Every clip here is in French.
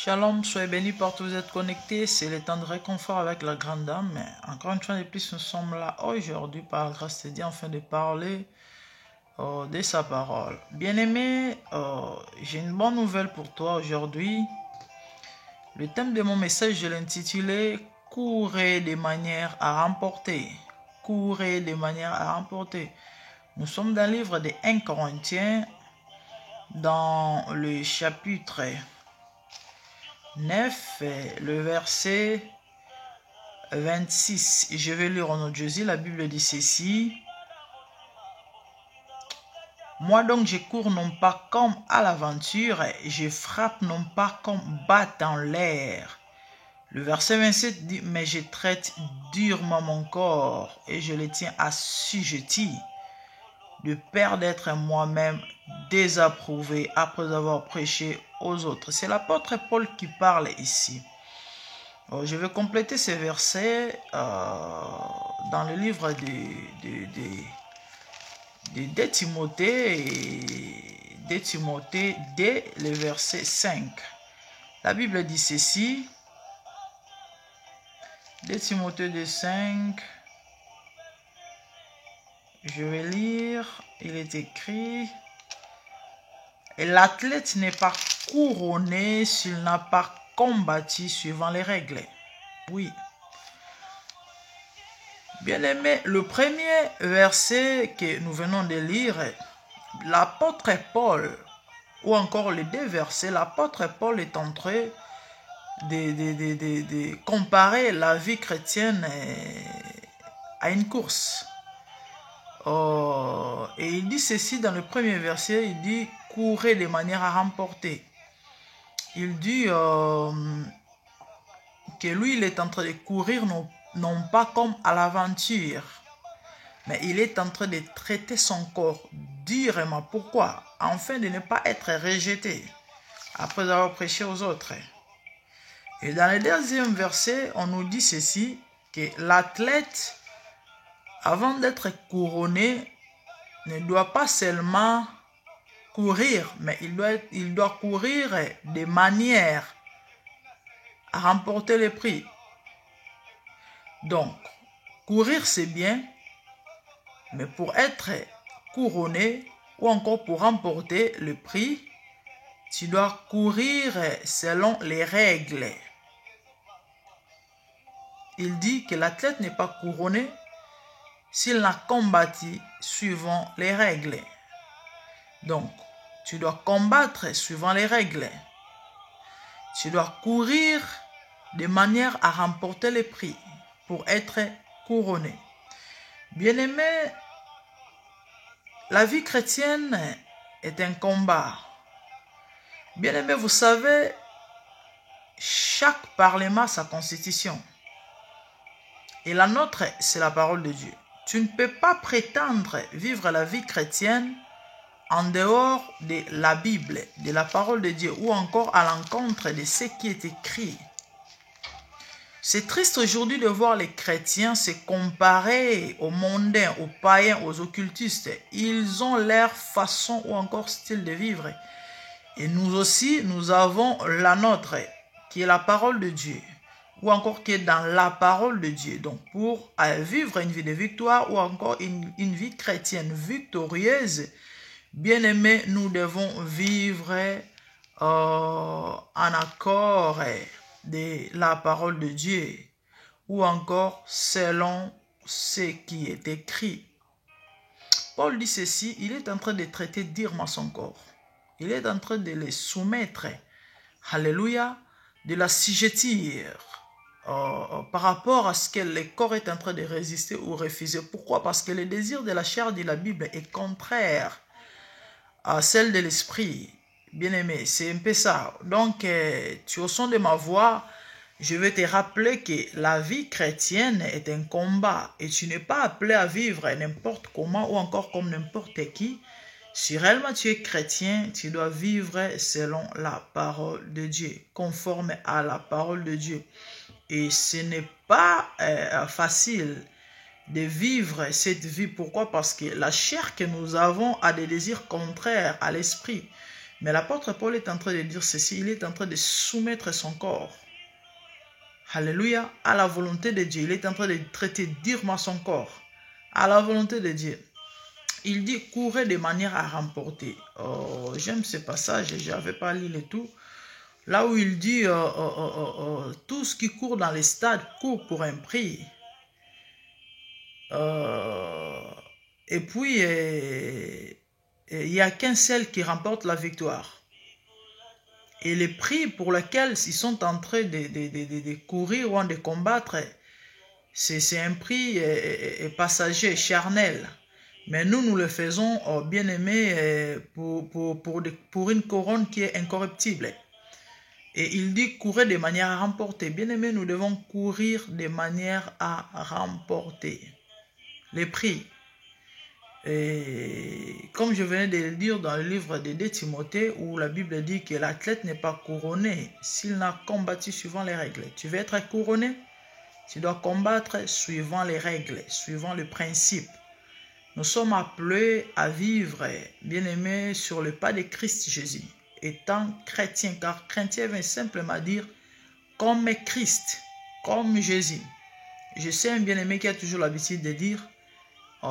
Shalom, soyez bénis partout où vous êtes connectés. C'est le temps de réconfort avec la grande dame. Mais encore une fois de plus, nous sommes là aujourd'hui par la grâce de Dieu afin de parler de sa parole. Bien-aimé, j'ai une bonne nouvelle pour toi aujourd'hui. Le thème de mon message, je l'ai intitulé « Courez de manière à remporter ». Courez de manière à remporter. Nous sommes dans le livre de 1 Corinthiens, dans le chapitre 9, le verset 26. Je vais lire au nom de Jésus. La Bible dit ceci. Moi donc je cours non pas comme à l'aventure, je frappe non pas comme battant l'air. Le verset 27 dit, mais je traite durement mon corps et je le tiens assujetti, de peur d'être moi-même désapprouvé après avoir prêché aux autres. C'est l'apôtre Paul qui parle ici. Je vais compléter ces versets dans le livre de Timothée, dès le verset 5. La Bible dit ceci. De Timothée 2,5. Je vais lire. Il est écrit. Et l'athlète n'est pas couronné s'il n'a pas combattu suivant les règles. Oui. Bien-aimé, le premier verset que nous venons de lire, l'apôtre Paul, ou encore les deux versets, l'apôtre Paul est en train de comparer la vie chrétienne à une course. Et il dit ceci dans le premier verset, il dit « Courez de manière à remporter ». Il dit que lui, il est en train de courir non pas comme à l'aventure, mais il est en train de traiter son corps durement. Pourquoi? Afin de ne pas être rejeté après avoir prêché aux autres. Et dans le deuxième verset, on nous dit ceci, que l'athlète, avant d'être couronné, ne doit pas seulement courir, mais il doit courir de manière à remporter le prix. Donc, courir c'est bien, mais pour être couronné ou encore pour remporter le prix, tu dois courir selon les règles. Il dit que l'athlète n'est pas couronné s'il n'a combattu suivant les règles. Donc, tu dois combattre suivant les règles. Tu dois courir de manière à remporter le prix pour être couronné. Bien-aimé, la vie chrétienne est un combat. Bien-aimé, vous savez, chaque parlement a sa constitution. Et la nôtre, c'est la parole de Dieu. Tu ne peux pas prétendre vivre la vie chrétienne en dehors de la Bible, de la parole de Dieu, ou encore à l'encontre de ce qui est écrit. C'est triste aujourd'hui de voir les chrétiens se comparer aux mondains, aux païens, aux occultistes. Ils ont leur façon ou encore style de vivre. Et nous aussi, nous avons la nôtre, qui est la parole de Dieu, ou encore qui est dans la parole de Dieu. Donc pour vivre une vie de victoire ou encore une vie chrétienne victorieuse, bien aimé, nous devons vivre en accord de la parole de Dieu ou encore selon ce qui est écrit. Paul dit ceci, il est en train de traiter durement son corps. Il est en train de le soumettre, alléluia, de l'assujettir par rapport à ce que le corps est en train de résister ou refuser. Pourquoi? Parce que le désir de la chair de la Bible est contraire à celle de l'esprit. Bien-aimé, c'est un peu ça. Donc, tu au son de ma voix, je vais te rappeler que la vie chrétienne est un combat et tu n'es pas appelé à vivre n'importe comment ou encore comme n'importe qui. Si réellement tu es chrétien, tu dois vivre selon la parole de Dieu, conforme à la parole de Dieu. Et ce n'est pas facile de vivre cette vie. Pourquoi? Parce que la chair que nous avons a des désirs contraires à l'esprit. Mais l'apôtre Paul est en train de dire ceci, il est en train de soumettre son corps, alléluia, à la volonté de Dieu. Il est en train de traiter durement son corps à la volonté de Dieu. Il dit courez de manière à remporter. Oh, j'aime ce passage, je n'avais pas lu le tout. Là où il dit tout ce qui court dans les stades court pour un prix. Et puis, il n'y a qu'un seul qui remporte la victoire. Et les prix pour lesquels ils sont en train de courir ou de combattre, c'est un prix passager, charnel. Mais nous le faisons, bien aimé, pour une couronne qui est incorruptible. Et il dit courir de manière à remporter. Bien aimé, nous devons courir de manière à remporter les prix. Et comme je venais de le dire dans le livre de 2 Timothée, où la Bible dit que l'athlète n'est pas couronné s'il n'a combattu suivant les règles. Tu veux être couronné? Tu dois combattre suivant les règles, suivant le principe. Nous sommes appelés à vivre, bien aimés, sur le pas de Christ Jésus, étant chrétien, car chrétien veut simplement dire comme Christ, comme Jésus. Je sais un bien-aimé qui a toujours l'habitude de dire,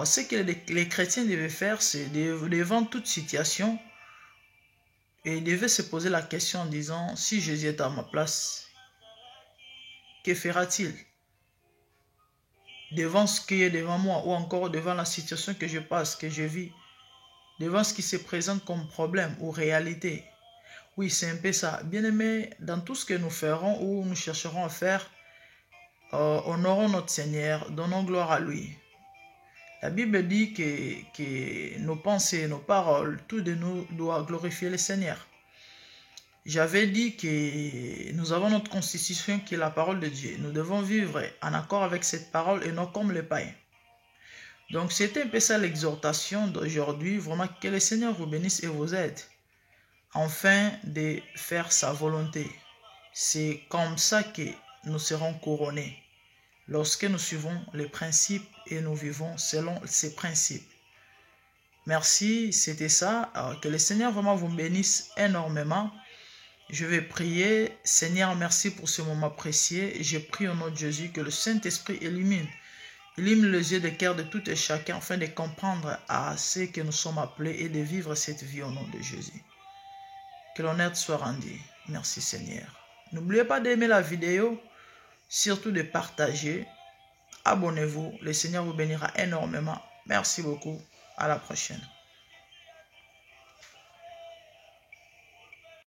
ce que les chrétiens devaient faire, c'est devant toute situation, et ils devaient se poser la question en disant, si Jésus est à ma place, que fera-t-il? Devant ce qui est devant moi, ou encore devant la situation que je passe, que je vis, devant ce qui se présente comme problème ou réalité. Oui, c'est un peu ça. Bien-aimés, dans tout ce que nous ferons ou nous chercherons à faire, honorons notre Seigneur, donnons gloire à lui. La Bible dit que nos pensées, nos paroles, tout de nous doit glorifier le Seigneur. J'avais dit que nous avons notre constitution qui est la parole de Dieu. Nous devons vivre en accord avec cette parole et non comme les païens. Donc c'était un peu ça l'exhortation d'aujourd'hui. Vraiment que le Seigneur vous bénisse et vous aide afin de faire sa volonté. C'est comme ça que nous serons couronnés. Lorsque nous suivons les principes et nous vivons selon ces principes. Merci, c'était ça. Alors, que le Seigneur vraiment vous bénisse énormément. Je vais prier. Seigneur, merci pour ce moment précieux. Je prie au nom de Jésus que le Saint-Esprit illumine les yeux de cœur de tout et chacun afin de comprendre à ce que nous sommes appelés et de vivre cette vie au nom de Jésus. Que l'honneur soit rendu. Merci Seigneur. N'oubliez pas d'aimer la vidéo, surtout de partager. Abonnez-vous. Le Seigneur vous bénira énormément. Merci beaucoup. À la prochaine.